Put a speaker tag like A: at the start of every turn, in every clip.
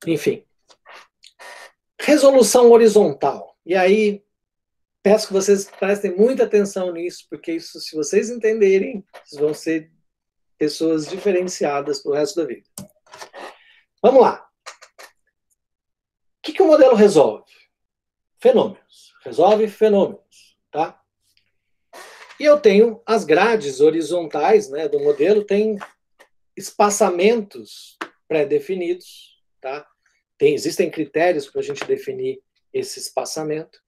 A: Enfim. Resolução horizontal. E aí, peço que vocês prestem muita atenção nisso, porque isso, se vocês entenderem, vocês vão ser pessoas diferenciadas para o resto da vida. Vamos lá. O que o modelo resolve? Fenômenos. Resolve fenômenos, tá? E eu tenho as grades horizontais, né, do modelo, tem espaçamentos pré-definidos, tá? Existem critérios para a gente definir esse espaçamento,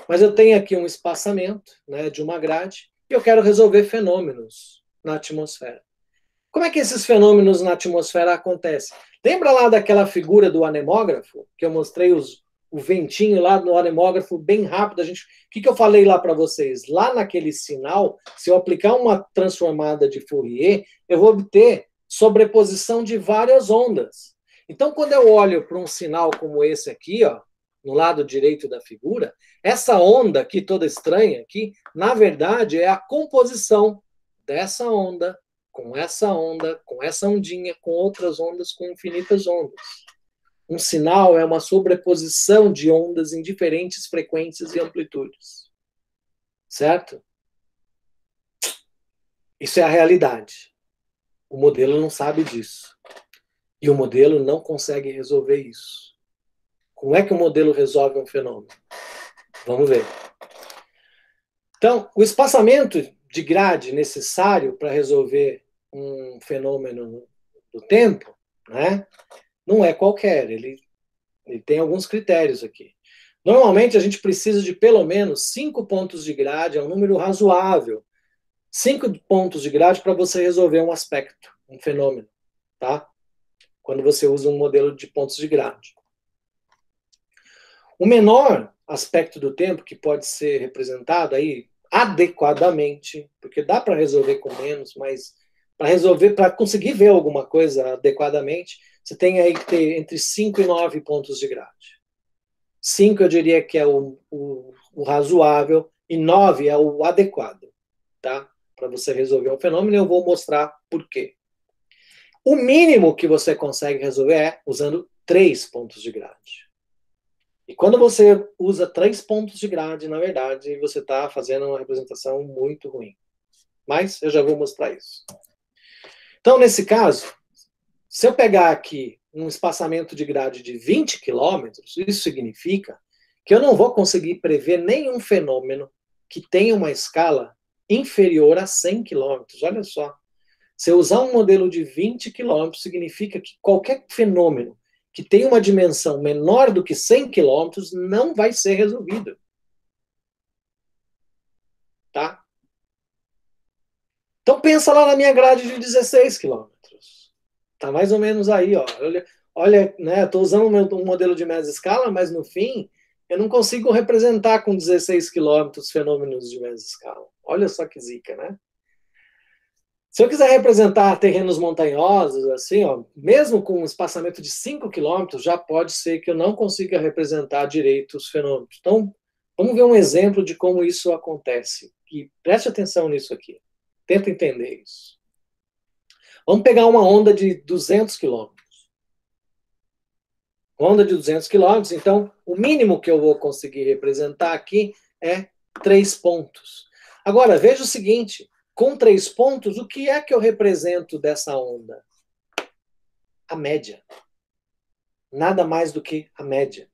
A: mas eu tenho aqui um espaçamento, né, de uma grade e eu quero resolver fenômenos na atmosfera. Como é que esses fenômenos na atmosfera acontecem? Lembra lá daquela figura do anemógrafo, que eu mostrei o ventinho lá no anemógrafo bem rápido? O que eu falei lá para vocês? Lá naquele sinal, se eu aplicar uma transformada de Fourier, eu vou obter sobreposição de várias ondas. Então, quando eu olho para um sinal como esse aqui, ó, no lado direito da figura, essa onda aqui, toda estranha aqui, na verdade é a composição dessa onda, com essa ondinha, com outras ondas, com infinitas ondas. Um sinal é uma sobreposição de ondas em diferentes frequências e amplitudes. Certo? Isso é a realidade. O modelo não sabe disso. E o modelo não consegue resolver isso. Como é que o modelo resolve um fenômeno? Vamos ver. Então, o espaçamento de grade necessário para resolver um fenômeno do tempo, né, não é qualquer, ele tem alguns critérios aqui. Normalmente a gente precisa de pelo menos 5 pontos de grade, é um número razoável. 5 pontos de grade para você resolver um aspecto, um fenômeno, tá? Quando você usa um modelo de pontos de grade. O menor aspecto do tempo que pode ser representado aí adequadamente, porque dá para resolver com menos, mas para conseguir ver alguma coisa adequadamente, você tem aí que ter entre 5 e 9 pontos de grade. 5 eu diria que é o razoável e 9 é o adequado, tá? Para você resolver um fenômeno, eu vou mostrar por quê. O mínimo que você consegue resolver é usando 3 pontos de grade. E quando você usa 3 pontos de grade, na verdade, você está fazendo uma representação muito ruim. Mas eu já vou mostrar isso. Então, nesse caso, se eu pegar aqui um espaçamento de grade de 20 quilômetros, isso significa que eu não vou conseguir prever nenhum fenômeno que tenha uma escala inferior a 100 quilômetros. Olha só. Se eu usar um modelo de 20 quilômetros, significa que qualquer fenômeno que tenha uma dimensão menor do que 100 quilômetros não vai ser resolvido. Tá? Então pensa lá na minha grade de 16 quilômetros. Tá mais ou menos aí, ó. Olha, né, estou usando um modelo de mesescala, mas no fim eu não consigo representar com 16 quilômetros fenômenos de mesescala. Olha só que zica, né? Se eu quiser representar terrenos montanhosos, assim, ó, mesmo com um espaçamento de 5 quilômetros, já pode ser que eu não consiga representar direito os fenômenos. Então, vamos ver um exemplo de como isso acontece. E preste atenção nisso aqui. Tenta entender isso. Vamos pegar uma onda de 200 quilômetros. Onda de 200 quilômetros, então, o mínimo que eu vou conseguir representar aqui é 3 pontos. Agora, veja o seguinte, com 3 pontos, o que é que eu represento dessa onda? A média. Nada mais do que a média.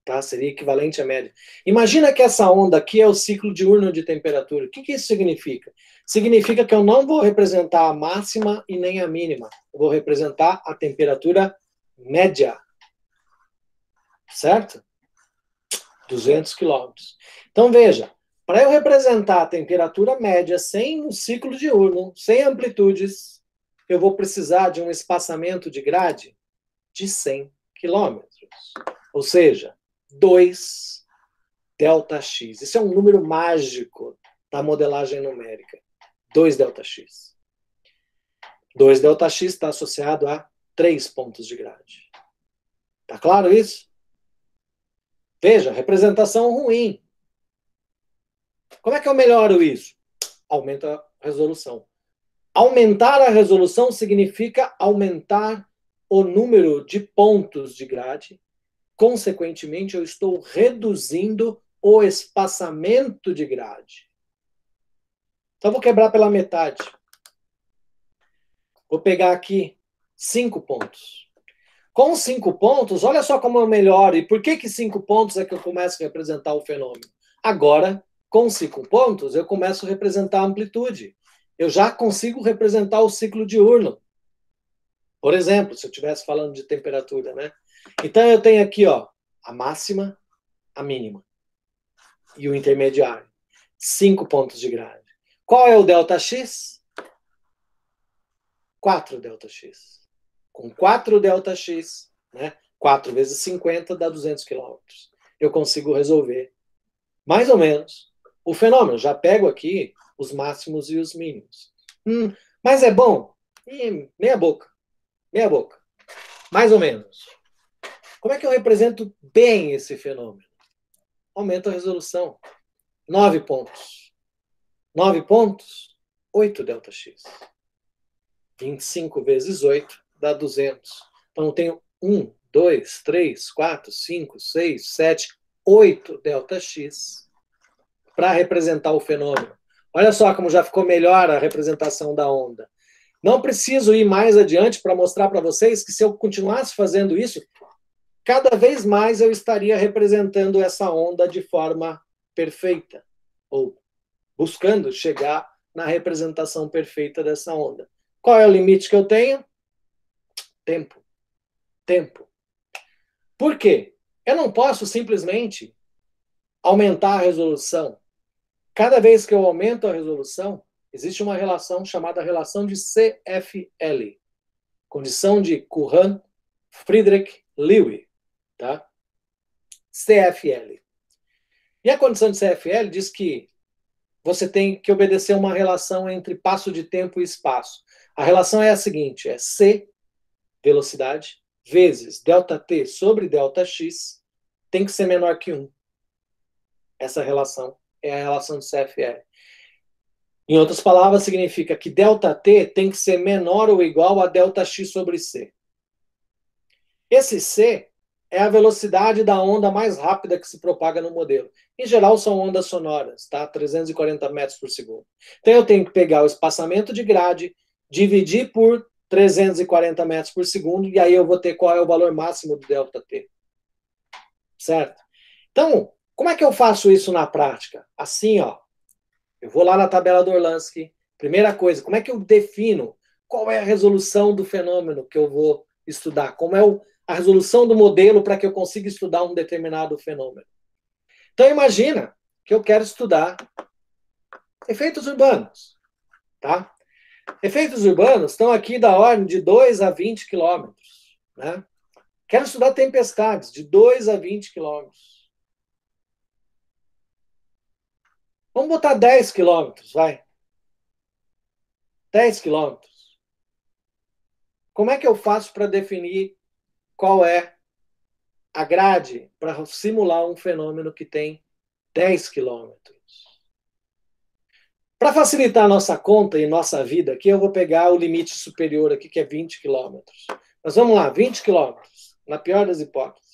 A: Tá? Seria equivalente à média. Imagina que essa onda aqui é o ciclo diurno de temperatura. O que isso significa? Significa que eu não vou representar a máxima e nem a mínima. Eu vou representar a temperatura média. Certo? 200 quilômetros. Então, veja, para eu representar a temperatura média sem um ciclo diurno, sem amplitudes, eu vou precisar de um espaçamento de grade de 100 quilômetros. Ou seja, 2 ΔX. Isso é um número mágico da modelagem numérica. 2 ΔX. 2 ΔX está associado a 3 pontos de grade. Tá claro isso? Veja, representação ruim. Como é que eu melhoro isso? Aumenta a resolução. Aumentar a resolução significa aumentar o número de pontos de grade, consequentemente, eu estou reduzindo o espaçamento de grade. Então, vou quebrar pela metade. Vou pegar aqui 5 pontos. Com 5 pontos, olha só como eu melhoro. E por que 5 pontos é que eu começo a representar o fenômeno? Agora, com 5 pontos, eu começo a representar a amplitude. Eu já consigo representar o ciclo diurno. Por exemplo, se eu estivesse falando de temperatura, né? Então, eu tenho aqui, ó, a máxima, a mínima e o intermediário. 5 pontos de grade. Qual é o ΔX? 4 ΔX. Com 4 ΔX, né? 4 vezes 50 dá 200 km. Eu consigo resolver, mais ou menos, o fenômeno. Já pego aqui os máximos e os mínimos. Mas é bom? Meia boca. Meia boca. Mais ou menos. Como é que eu represento bem esse fenômeno? Aumento a resolução. 9 pontos. 9 pontos, 8 ΔX. 25 vezes 8 dá 200. Então, eu tenho 1, 2, 3, 4, 5, 6, 7, 8 ΔX para representar o fenômeno. Olha só como já ficou melhor a representação da onda. Não preciso ir mais adiante para mostrar para vocês que se eu continuasse fazendo isso, cada vez mais eu estaria representando essa onda de forma perfeita, ou buscando chegar na representação perfeita dessa onda. Qual é o limite que eu tenho? Tempo. Tempo. Por quê? Eu não posso simplesmente aumentar a resolução. Cada vez que eu aumento a resolução, existe uma relação chamada relação de CFL. Condição de Courant-Friedrich-Lewis. Tá? CFL. E a condição de CFL diz que você tem que obedecer uma relação entre passo de tempo e espaço. A relação é a seguinte, é C, velocidade, vezes ΔT sobre ΔX, tem que ser menor que 1. Essa relação é a relação de CFL. Em outras palavras, significa que ΔT tem que ser menor ou igual a ΔX sobre C. Esse C é a velocidade da onda mais rápida que se propaga no modelo. Em geral, são ondas sonoras, tá? 340 metros por segundo. Então, eu tenho que pegar o espaçamento de grade, dividir por 340 metros por segundo, e aí eu vou ter qual é o valor máximo do ΔT. Certo? Então, como é que eu faço isso na prática? Assim, ó. Eu vou lá na tabela do Orlansky. Primeira coisa, como é que eu defino qual é a resolução do fenômeno que eu vou estudar? Como é a resolução do modelo para que eu consiga estudar um determinado fenômeno? Então, imagina que eu quero estudar efeitos urbanos. Tá? Efeitos urbanos estão aqui da ordem de 2 a 20 quilômetros. Né? Quero estudar tempestades de 2 a 20 quilômetros. Vamos botar 10 quilômetros, vai. 10 quilômetros. Como é que eu faço para definir qual é a grade para simular um fenômeno que tem 10 quilômetros? Para facilitar a nossa conta e nossa vida aqui, eu vou pegar o limite superior aqui, que é 20 quilômetros. Mas vamos lá, 20 quilômetros, na pior das hipóteses.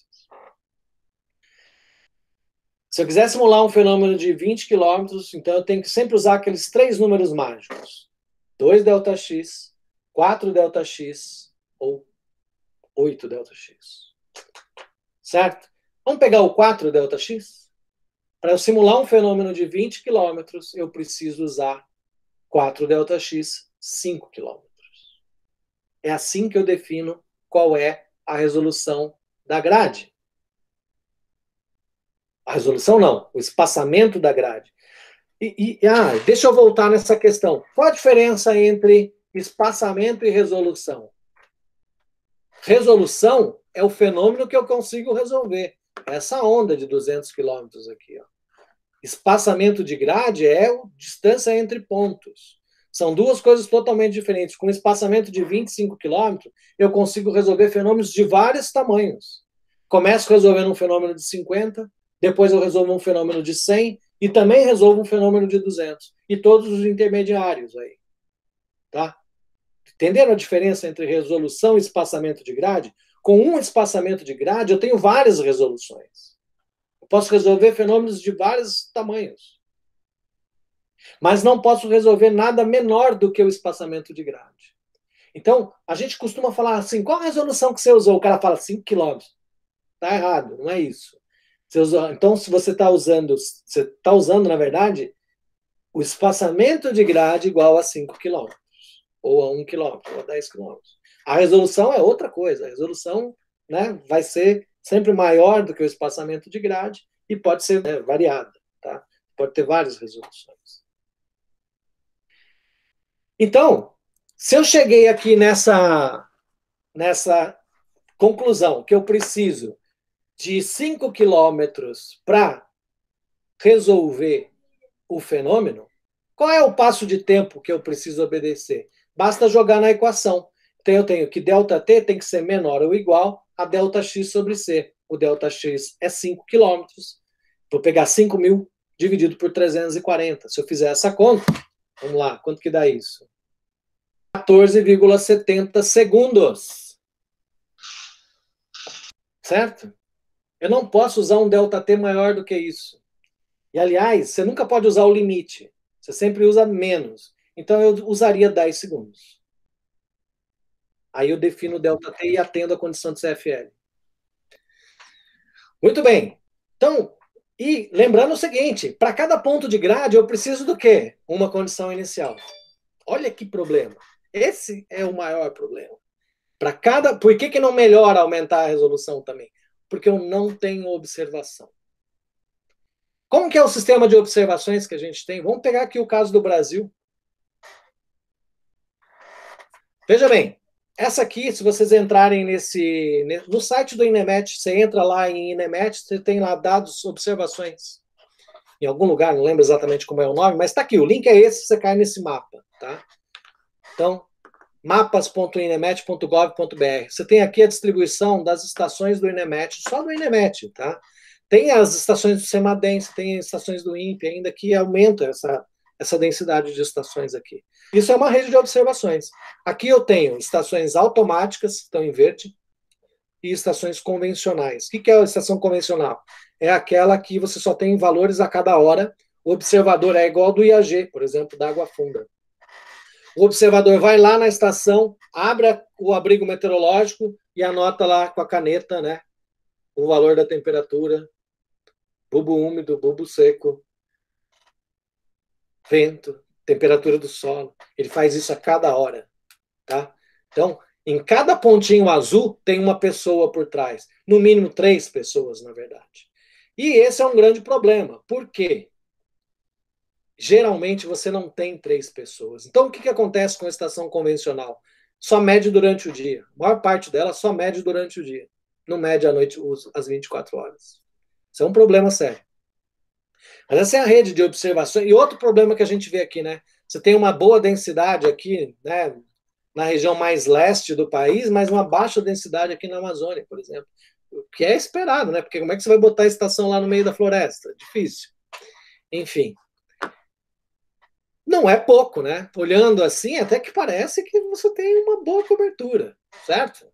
A: Se eu quiser simular um fenômeno de 20 quilômetros, então eu tenho que sempre usar aqueles 3 números mágicos. 2 ΔX, 4 ΔX ou 8 ΔX. Certo? Vamos pegar o 4 ΔX? Para eu simular um fenômeno de 20 quilômetros, eu preciso usar 4 ΔX, 5 quilômetros. É assim que eu defino qual é a resolução da grade. A resolução não, o espaçamento da grade. Deixa eu voltar nessa questão. Qual a diferença entre espaçamento e resolução? Resolução é o fenômeno que eu consigo resolver. Essa onda de 200 quilômetros aqui. Ó. Espaçamento de grade é a distância entre pontos. São duas coisas totalmente diferentes. Com espaçamento de 25 quilômetros, eu consigo resolver fenômenos de vários tamanhos. Começo resolvendo um fenômeno de 50, depois eu resolvo um fenômeno de 100 e também resolvo um fenômeno de 200. E todos os intermediários aí. Tá? Entenderam a diferença entre resolução e espaçamento de grade? Com um espaçamento de grade, eu tenho várias resoluções. Eu posso resolver fenômenos de vários tamanhos. Mas não posso resolver nada menor do que o espaçamento de grade. Então, a gente costuma falar assim, qual a resolução que você usou? O cara fala 5 quilômetros. Está errado, não é isso. Então, se você está usando, na verdade, o espaçamento de grade igual a 5 quilômetros, ou a 1 quilômetro, ou a 10 quilômetros. A resolução é outra coisa. A resolução, né, vai ser sempre maior do que o espaçamento de grade e pode ser, né, variada. Tá? Pode ter várias resoluções. Então, se eu cheguei aqui nessa conclusão que eu preciso de 5 quilômetros para resolver o fenômeno, qual é o passo de tempo que eu preciso obedecer? Basta jogar na equação. Então eu tenho que ΔT tem que ser menor ou igual a ΔX sobre C. O ΔX é 5 quilômetros. Vou pegar 5.000 dividido por 340. Se eu fizer essa conta, vamos lá, quanto que dá isso? 14,70 segundos. Certo? Eu não posso usar um ΔT maior do que isso. E, aliás, você nunca pode usar o limite. Você sempre usa menos. Então, eu usaria 10 segundos. Aí eu defino o ΔT e atendo a condição de CFL. Muito bem. Então, e lembrando o seguinte, para cada ponto de grade, eu preciso do quê? Uma condição inicial. Olha que problema. Esse é o maior problema. Por que não melhora aumentar a resolução também? Porque eu não tenho observação. Como que é o sistema de observações que a gente tem? Vamos pegar aqui o caso do Brasil. Veja bem, essa aqui, se vocês entrarem no site do INEMET, você entra lá em INEMET, você tem lá dados, observações. Em algum lugar, não lembro exatamente como é o nome, mas está aqui, o link é esse, você cai nesse mapa, tá? Então, mapas.inemet.gov.br. Você tem aqui a distribuição das estações do INEMET, só do INEMET, tá? Tem as estações do CEMADENSE, tem as estações do INPE ainda, que aumenta essa densidade de estações aqui. Isso é uma rede de observações. Aqui eu tenho estações automáticas, que estão em verde, e estações convencionais. O que é a estação convencional? É aquela que você só tem valores a cada hora. O observador é igual ao do IAG, por exemplo, da água funda. O observador vai lá na estação, abre o abrigo meteorológico e anota lá com a caneta, né, o valor da temperatura, bulbo úmido, bulbo seco, vento, temperatura do solo. Ele faz isso a cada hora, tá? Então, em cada pontinho azul tem uma pessoa por trás. No mínimo 3 pessoas, na verdade. E esse é um grande problema. Por quê? Geralmente você não tem 3 pessoas. Então, o que acontece com a estação convencional? Só mede durante o dia. A maior parte dela só mede durante o dia. Não mede à noite as 24 horas. Isso é um problema sério. Mas essa é a rede de observação. E outro problema que a gente vê aqui, né? Você tem uma boa densidade aqui, né, na região mais leste do país, mas uma baixa densidade aqui na Amazônia, por exemplo. O que é esperado, né? Porque como é que você vai botar a estação lá no meio da floresta? Difícil. Enfim. Não é pouco, né? Olhando assim, até que parece que você tem uma boa cobertura, certo? O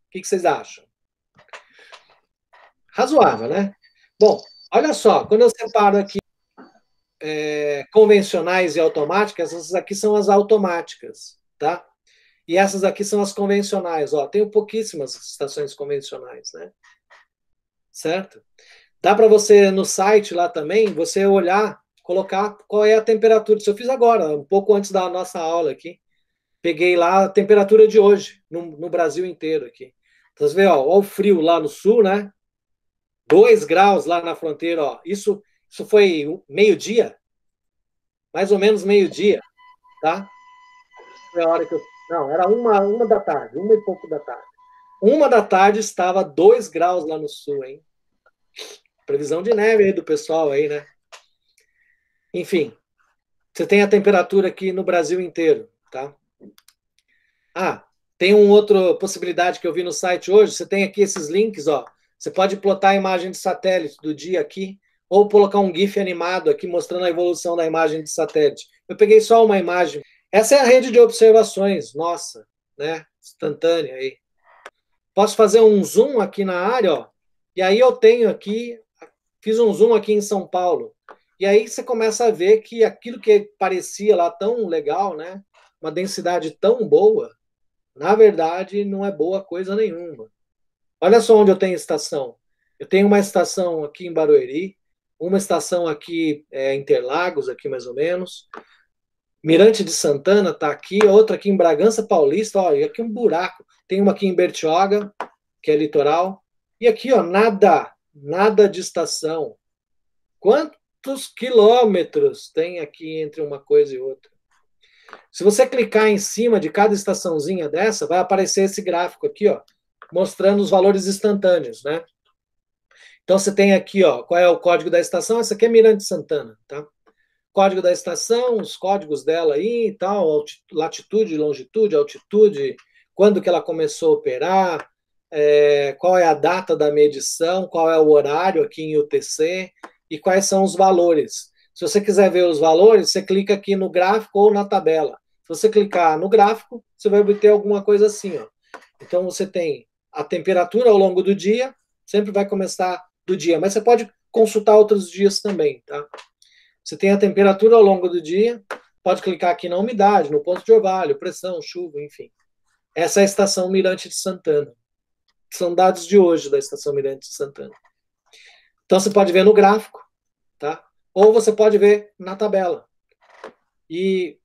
A: que vocês acham? Razoável, né? Bom, olha só, quando eu separo aqui convencionais e automáticas, essas aqui são as automáticas, tá? E essas aqui são as convencionais, ó. Tenho pouquíssimas estações convencionais, né? Certo? Dá para você, no site lá também, você olhar, colocar qual é a temperatura. Isso eu fiz agora, um pouco antes da nossa aula aqui. Peguei lá a temperatura de hoje, no Brasil inteiro aqui. Então, você vê, ó, o frio lá no sul, né? 2 graus lá na fronteira, ó. Isso foi meio-dia, mais ou menos meio-dia, tá? Foi a hora que eu... Não, era uma da tarde, 1 e pouco da tarde. 1 da tarde estava 2 graus lá no sul, hein? Previsão de neve aí do pessoal aí, né? Enfim, você tem a temperatura aqui no Brasil inteiro, tá? Ah, tem uma outra possibilidade que eu vi no site hoje. Você tem aqui esses links, ó. Você pode plotar a imagem de satélite do dia aqui, ou colocar um GIF animado aqui mostrando a evolução da imagem de satélite. Eu peguei só uma imagem. Essa é a rede de observações, nossa, né? Instantânea aí. Posso fazer um zoom aqui na área, ó. E aí eu tenho aqui, fiz um zoom aqui em São Paulo. E aí você começa a ver que aquilo que parecia lá tão legal, né? Uma densidade tão boa, na verdade não é boa coisa nenhuma. Olha só onde eu tenho estação. Eu tenho uma estação aqui em Barueri, uma estação aqui em Interlagos, aqui mais ou menos. Mirante de Santana está aqui, outra aqui em Bragança Paulista, olha, aqui um buraco. Tem uma aqui em Bertioga, que é litoral. E aqui, ó, nada de estação. Quantos quilômetros tem aqui entre uma coisa e outra? Se você clicar em cima de cada estaçãozinha dessa, vai aparecer esse gráfico aqui, ó, mostrando os valores instantâneos, né? Então você tem aqui, ó, qual é o código da estação? Essa aqui é Mirante de Santana, tá? Código da estação, os códigos dela aí e tal, latitude, longitude, altitude, quando que ela começou a operar, qual é a data da medição, qual é o horário aqui em UTC e quais são os valores. Se você quiser ver os valores, você clica aqui no gráfico ou na tabela. Se você clicar no gráfico, você vai obter alguma coisa assim, ó. Então você tem a temperatura ao longo do dia, sempre vai começar do dia, mas você pode consultar outros dias também, tá? Você tem a temperatura ao longo do dia, pode clicar aqui na umidade, no ponto de orvalho, pressão, chuva, enfim. Essa é a estação Mirante de Santana. São dados de hoje da estação Mirante de Santana. Então você pode ver no gráfico, tá? Ou você pode ver na tabela. E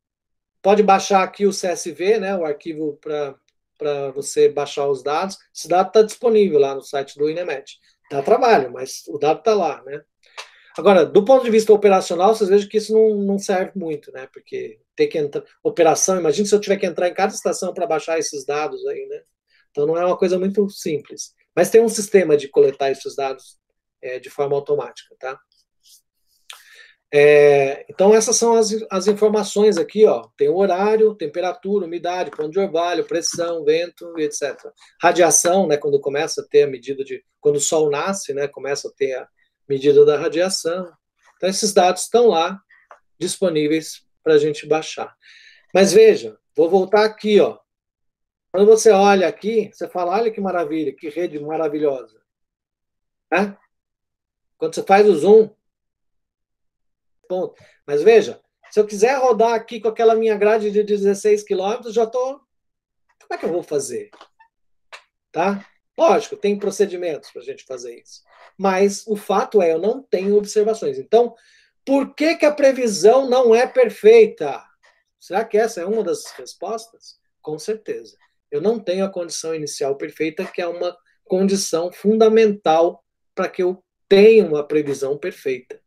A: pode baixar aqui o CSV, né, o arquivo para você baixar os dados. Esse dado está disponível lá no site do INEMET. Dá trabalho, mas o dado está lá, né? Agora, do ponto de vista operacional, vocês vejam que isso não serve muito, né? Porque tem que entrar. Operação, imagine se eu tiver que entrar em cada estação para baixar esses dados aí, né? Então não é uma coisa muito simples. Mas tem um sistema de coletar esses dados de forma automática, tá? Então essas são as informações aqui, ó. Tem o horário, temperatura, umidade, ponto de orvalho, pressão, vento, etc. Radiação, né? Quando começa a ter a medida de. Quando o Sol nasce, né? Começa a ter a medida da radiação. Então, esses dados estão lá, disponíveis para a gente baixar. Mas veja, vou voltar aqui, ó. Quando você olha aqui, você fala, olha que maravilha, que rede maravilhosa. Né? Quando você faz o zoom, ponto. Mas veja, se eu quiser rodar aqui com aquela minha grade de 16 quilômetros, já estou... Como é que eu vou fazer? Tá? Lógico, tem procedimentos para a gente fazer isso. Mas o fato é, eu não tenho observações. Então, por que a previsão não é perfeita? Será que essa é uma das respostas? Com certeza. Eu não tenho a condição inicial perfeita, que é uma condição fundamental para que eu tenha uma previsão perfeita.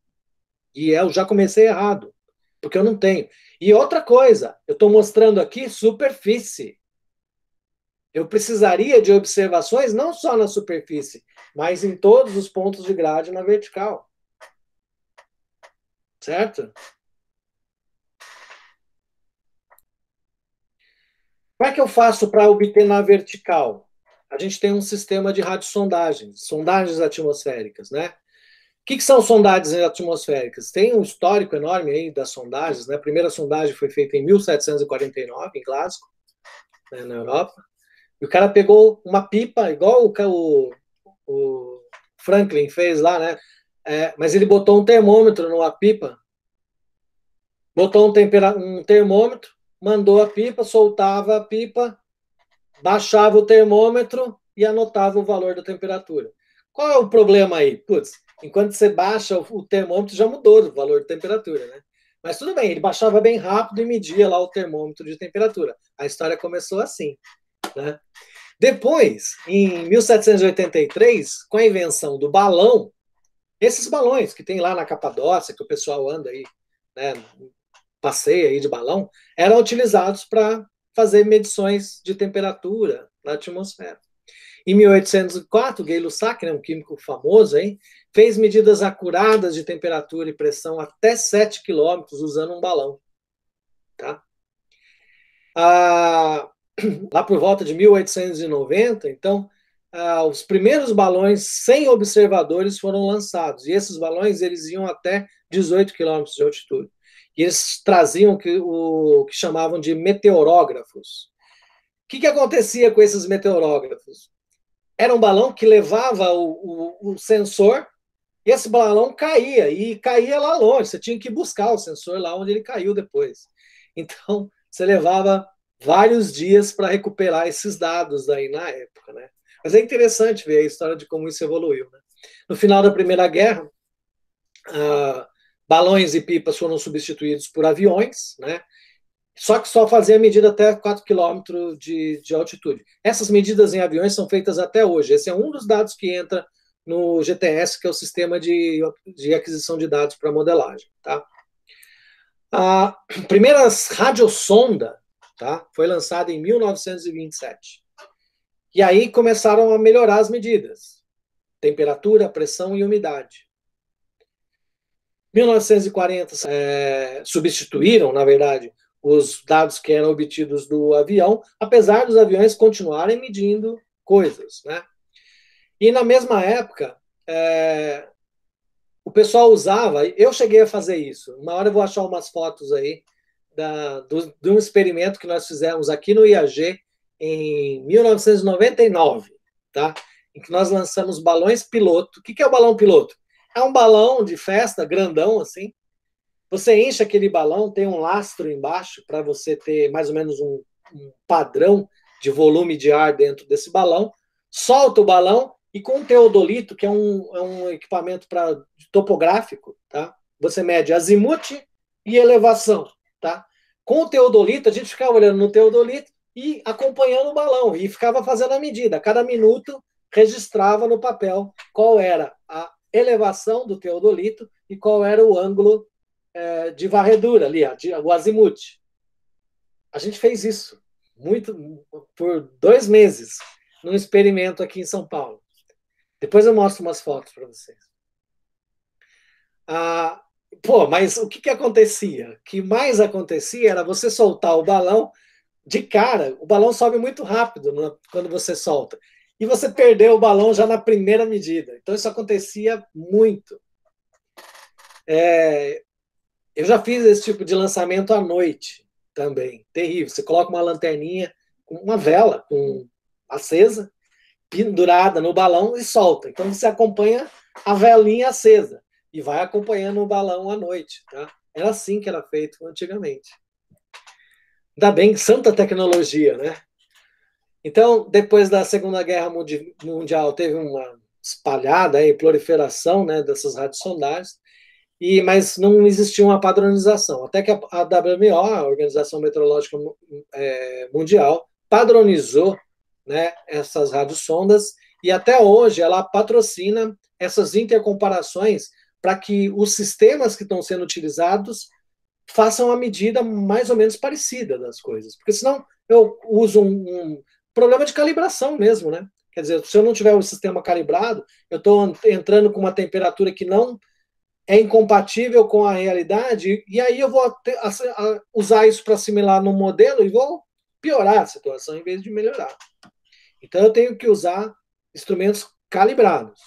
A: E eu já comecei errado, porque eu não tenho. E outra coisa, eu estou mostrando aqui superfície. Eu precisaria de observações não só na superfície, mas em todos os pontos de grade na vertical. Certo? Como é que eu faço para obter na vertical? A gente tem um sistema de radiosondagens, sondagens atmosféricas, né? O que são sondagens atmosféricas? Tem um histórico enorme aí das sondagens, né? A primeira sondagem foi feita em 1749, em Glasgow, né, na Europa. E o cara pegou uma pipa, igual o Franklin fez lá, né? Mas ele botou um termômetro numa pipa, botou um termômetro, mandou a pipa, soltava a pipa, baixava o termômetro e anotava o valor da temperatura. Qual é o problema aí? Putz, enquanto você baixa o termômetro, já mudou o valor de temperatura, né? Mas tudo bem, ele baixava bem rápido e media lá o termômetro de temperatura. A história começou assim, né? Depois, em 1783, com a invenção do balão, esses balões que tem lá na Capadócia, que o pessoal anda aí, né, passeia aí de balão, eram utilizados para fazer medições de temperatura na atmosfera. Em 1804, Gay-Lussac, né, um químico famoso, aí, fez medidas acuradas de temperatura e pressão até 7 quilômetros usando um balão. Tá? Lá por volta de 1890, então, os primeiros balões sem observadores foram lançados. E esses balões eles iam até 18 quilômetros de altitude. E eles traziam o que chamavam de meteorógrafos. O que acontecia com esses meteorógrafos? Era um balão que levava o sensor, e esse balão caía, e caía lá longe. Você tinha que buscar o sensor lá onde ele caiu depois. Então, você levava vários dias para recuperar esses dados aí na época, né? Mas é interessante ver a história de como isso evoluiu, né? No final da Primeira Guerra, balões e pipas foram substituídos por aviões, né? Só que só fazia medida até 4 quilômetros de altitude. Essas medidas em aviões são feitas até hoje. Esse é um dos dados que entra no GTS, que é o sistema de aquisição de dados para modelagem. Tá? A primeira radiosonda, tá, foi lançada em 1927. E aí começaram a melhorar as medidas. Temperatura, pressão e umidade. 1940 substituíram, na verdade, os dados que eram obtidos do avião, apesar dos aviões continuarem medindo coisas, né? E na mesma época, o pessoal usava, eu cheguei a fazer isso, uma hora eu vou achar umas fotos aí de um experimento que nós fizemos aqui no IAG em 1999, tá? Em que nós lançamos balões piloto. O que é o balão piloto? É um balão de festa grandão, assim. Você enche aquele balão, tem um lastro embaixo para você ter mais ou menos um padrão de volume de ar dentro desse balão, solta o balão e com o teodolito, que é um equipamento topográfico, tá? Você mede azimuth e elevação, tá? Com o teodolito, a gente ficava olhando no teodolito e acompanhando o balão e ficava fazendo a medida. A cada minuto registrava no papel qual era a elevação do teodolito e qual era o ângulo de varredura ali, o azimuth. A gente fez isso por 2 meses num experimento aqui em São Paulo. Depois eu mostro umas fotos para vocês. Mas o que acontecia? O que mais acontecia era você soltar o balão de cara. O balão sobe muito rápido quando você solta. E você perdeu o balão já na primeira medida. Então isso acontecia muito. Eu já fiz esse tipo de lançamento à noite também. Terrível. Você coloca uma lanterninha, uma vela acesa, pendurada no balão e solta. Então você acompanha a velinha acesa e vai acompanhando o balão à noite. Tá? Era assim que era feito antigamente. Ainda bem, santa tecnologia, né? Então, depois da Segunda Guerra Mundial, teve uma espalhada aí, proliferação, né, dessas radiosondagens, mas não existia uma padronização. Até que a WMO, a Organização Meteorológica Mundial, padronizou, né, essas radiosondas e até hoje ela patrocina essas intercomparações para que os sistemas que estão sendo utilizados façam a medida mais ou menos parecida das coisas. Porque senão eu uso um problema de calibração mesmo, né? Quer dizer, se eu não tiver o sistema calibrado, eu estou entrando com uma temperatura que não é incompatível com a realidade, e aí eu vou usar isso para assimilar no modelo e vou piorar a situação em vez de melhorar. Então eu tenho que usar instrumentos calibrados.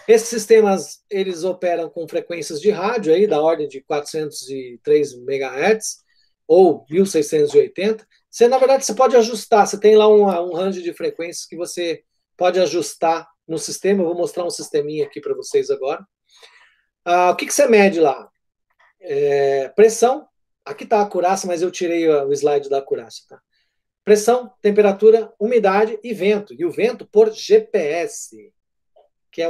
A: Esses sistemas, eles operam com frequências de rádio aí da ordem de 403 MHz ou 1680. Na verdade, você pode ajustar, você tem lá um range de frequências que você pode ajustar no sistema. Eu vou mostrar um sisteminha aqui para vocês agora. O que você mede lá? Pressão. Aqui está a acurácia, mas eu tirei o slide da acurácia. Tá? Pressão, temperatura, umidade e vento. E o vento por GPS, que é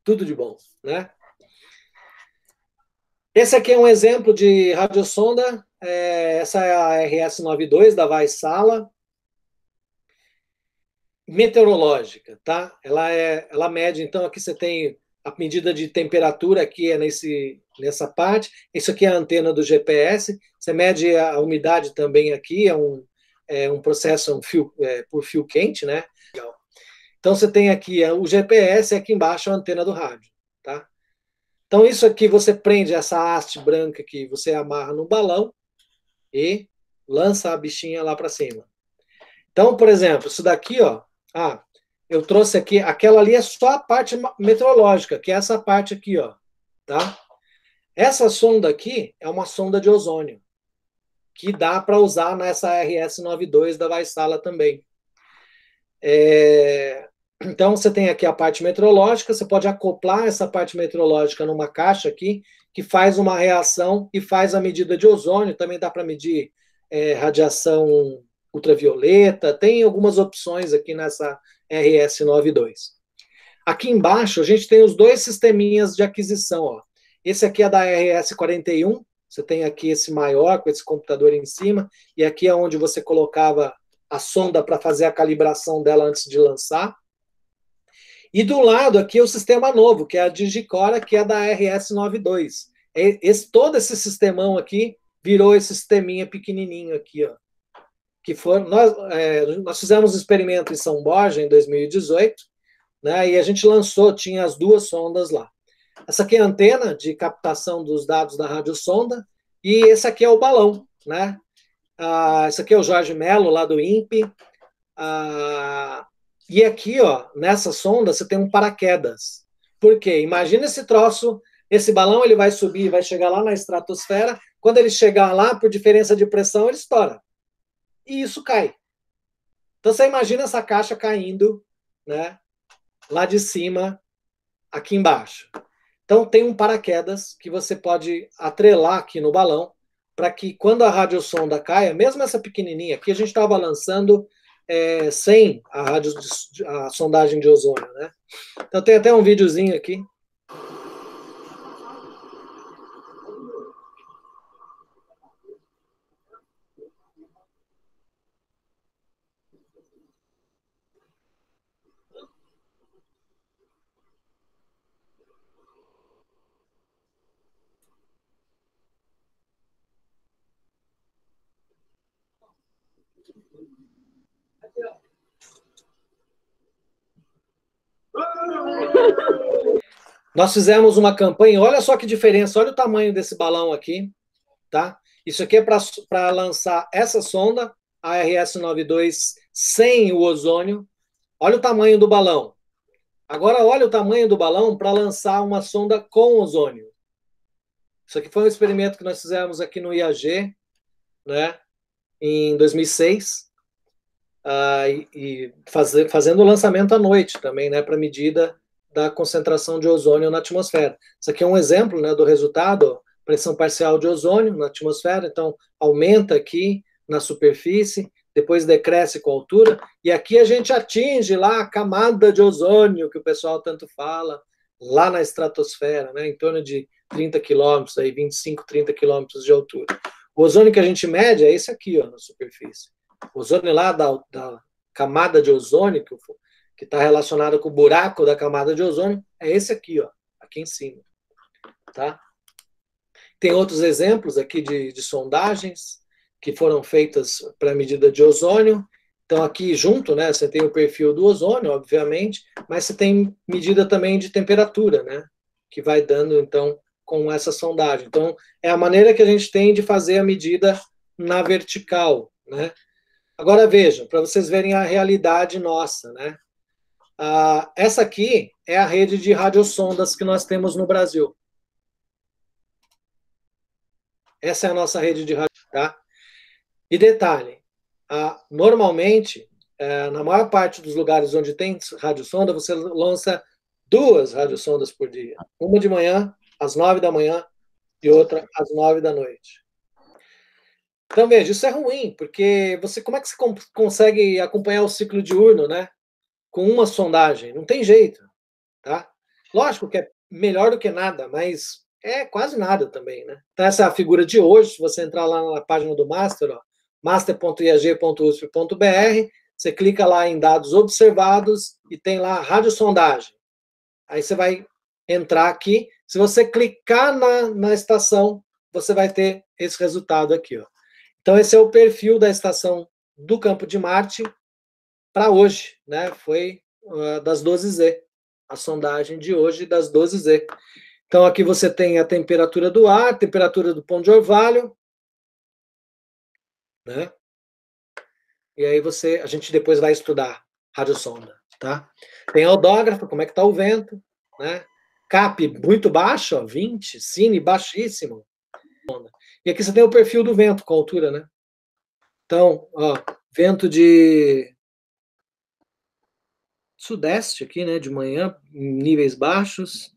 A: tudo de bom, né? Esse aqui é um exemplo de radiosonda. Essa é a RS-92 da Vaisala. Meteorológica, tá? Ela mede, então, aqui você tem a medida de temperatura, aqui é nessa parte. Isso aqui é a antena do GPS. Você mede a umidade também aqui, é um processo por fio quente, né? Então você tem aqui o GPS e aqui embaixo a antena do rádio, tá? Então isso aqui você prende essa haste branca que você amarra no balão e lança a bichinha lá para cima. Então, por exemplo, isso daqui, ó, eu trouxe aqui, aquela ali é só a parte meteorológica, que é essa parte aqui, ó, tá? Essa sonda aqui é uma sonda de ozônio, que dá para usar nessa RS-92 da Vaisala também. Então, você tem aqui a parte meteorológica, você pode acoplar essa parte meteorológica numa caixa aqui, que faz uma reação e faz a medida de ozônio, também dá para medir radiação ultravioleta, tem algumas opções aqui nessa RS-92. Aqui embaixo, a gente tem os dois sisteminhas de aquisição. Ó. Esse aqui é da RS-41, você tem aqui esse maior, com esse computador em cima, e aqui é onde você colocava a sonda para fazer a calibração dela antes de lançar. E do lado aqui é o sistema novo, que é a Digicora, que é da RS-92. Todo esse sistemão aqui virou esse sisteminha pequenininho aqui, ó. Que nós fizemos um experimento em São Borja em 2018, né, e a gente lançou, tinha as duas sondas lá. Essa aqui é a antena de captação dos dados da radiosonda, e esse aqui é o balão, né? Esse aqui é o Jorge Melo, lá do INPE. E aqui, ó, nessa sonda, você tem um paraquedas. Por quê? Imagina esse troço, esse balão, ele vai subir, vai chegar lá na estratosfera, quando ele chegar lá, por diferença de pressão, ele estoura. E isso cai. Então, você imagina essa caixa caindo, né, lá de cima, aqui embaixo. Então, tem um paraquedas que você pode atrelar aqui no balão, para que quando a radiosonda caia, mesmo essa pequenininha, aqui a gente estava lançando sem a sondagem de ozônio, né? Então, tem até um videozinho aqui. Nós fizemos uma campanha, olha só que diferença, olha o tamanho desse balão aqui, tá? Isso aqui é para lançar essa sonda, a RS-92, sem o ozônio. Olha o tamanho do balão. Agora, olha o tamanho do balão para lançar uma sonda com ozônio. Isso aqui foi um experimento que nós fizemos aqui no IAG, né, em 2006, fazendo o lançamento à noite também, né, para medida da concentração de ozônio na atmosfera. Isso aqui é um exemplo, né, do resultado, pressão parcial de ozônio na atmosfera, então aumenta aqui na superfície, depois decresce com a altura, e aqui a gente atinge lá a camada de ozônio, que o pessoal tanto fala, lá na estratosfera, né, em torno de 30 quilômetros, 25, 30 quilômetros de altura. O ozônio que a gente mede é esse aqui, ó, na superfície. O ozônio lá da camada de ozônio, que está relacionado com o buraco da camada de ozônio, é esse aqui, ó, aqui em cima. Tá? Tem outros exemplos aqui de sondagens que foram feitas para medida de ozônio. Então, aqui junto, né, você tem o perfil do ozônio, obviamente, mas você tem medida também de temperatura, né, que vai dando, então, com essa sondagem. Então, é a maneira que a gente tem de fazer a medida na vertical, né. Agora, vejam, para vocês verem a realidade nossa, né. Essa aqui é a rede de radiosondas que nós temos no Brasil. Essa é a nossa rede de rádio, tá? E detalhe, normalmente, na maior parte dos lugares onde tem radiosonda, você lança 2 radiosondas por dia. Uma de manhã, às 9 da manhã, e outra às 9 da noite. Então, veja, isso é ruim, porque como é que você consegue acompanhar o ciclo diurno, né? Com uma sondagem? Não tem jeito, tá? Lógico que é melhor do que nada, mas é quase nada também, né? Então, essa é a figura de hoje. Se você entrar lá na página do Master, ó, master.iag.usp.br, você clica lá em dados observados e tem lá radiosondagem. Aí você vai entrar aqui. Se você clicar na estação, você vai ter esse resultado aqui, ó. Então, esse é o perfil da estação do Campo de Marte para hoje, né? Foi das 12Z, a sondagem de hoje das 12Z. Então, aqui você tem a temperatura do ar, temperatura do Ponto de Orvalho, né? E aí a gente depois vai estudar radiosonda, tá? Tem odógrafo, como é que está o vento, né? CAP muito baixo, ó, 20, Cine baixíssimo. E aqui você tem o perfil do vento com a altura, né? Então, ó, vento de sudeste aqui, né, de manhã, em níveis baixos,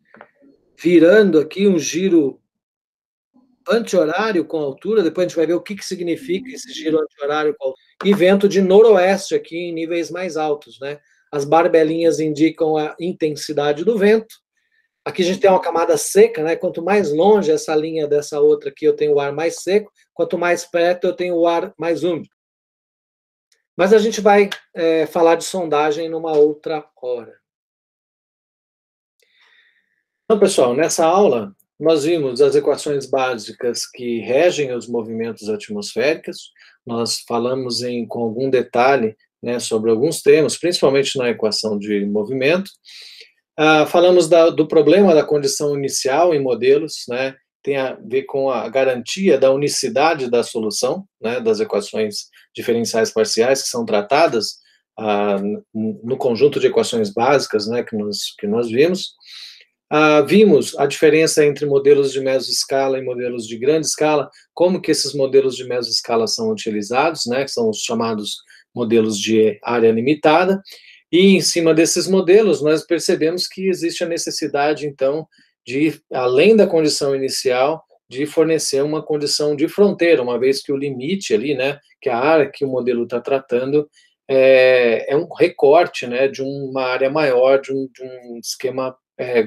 A: virando aqui um giro anti-horário com altura, depois a gente vai ver o que significa esse giro anti-horário com altura, e vento de noroeste aqui em níveis mais altos, né? As barbelinhas indicam a intensidade do vento. Aqui a gente tem uma camada seca, né? Quanto mais longe essa linha dessa outra aqui, eu tenho o ar mais seco, quanto mais perto eu tenho o ar mais úmido. Mas a gente vai falar de sondagem numa outra hora. Então, pessoal, nessa aula nós vimos as equações básicas que regem os movimentos atmosféricos, nós falamos com algum detalhe, né, sobre alguns termos, principalmente na equação de movimento. Falamos do problema da condição inicial em modelos, né, tem a ver com a garantia da unicidade da solução, né, das equações diferenciais parciais que são tratadas no conjunto de equações básicas, né, que nós vimos. Vimos a diferença entre modelos de mesoscala e modelos de grande escala, como que esses modelos de mesoscala são utilizados, né, que são os chamados modelos de área limitada, e em cima desses modelos nós percebemos que existe a necessidade, então, de, além da condição inicial, de fornecer uma condição de fronteira, uma vez que o limite ali, né, que a área que o modelo está tratando é um recorte, né, de uma área maior, de um esquema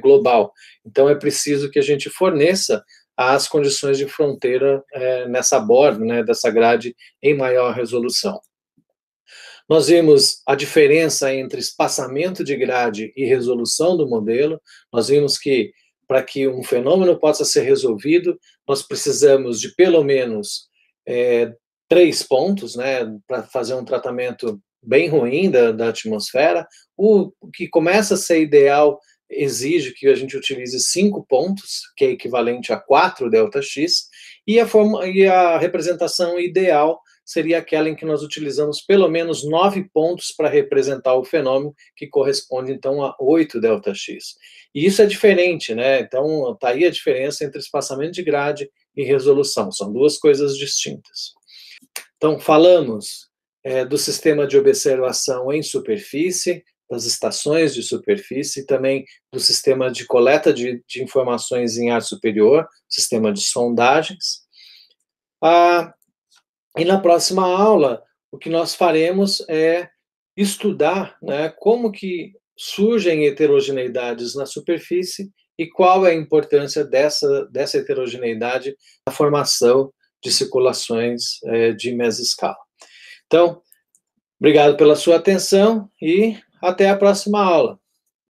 A: global. Então, é preciso que a gente forneça as condições de fronteira nessa borda, né, dessa grade em maior resolução. Nós vimos a diferença entre espaçamento de grade e resolução do modelo. Nós vimos que, para que um fenômeno possa ser resolvido, nós precisamos de pelo menos 3 pontos, né, para fazer um tratamento bem ruim da atmosfera. O que começa a ser ideal exige que a gente utilize 5 pontos, que é equivalente a 4 ΔX, e a representação ideal seria aquela em que nós utilizamos pelo menos 9 pontos para representar o fenômeno, que corresponde, então, a 8 ΔX. E isso é diferente, né? Então, está aí a diferença entre espaçamento de grade e resolução. São duas coisas distintas. Então, falamos do sistema de observação em superfície, das estações de superfície, e também do sistema de coleta de informações em ar superior, sistema de sondagens. E na próxima aula, o que nós faremos é estudar, né, como que surgem heterogeneidades na superfície e qual é a importância dessa heterogeneidade na formação de circulações de mesoscala. Então, obrigado pela sua atenção e até a próxima aula.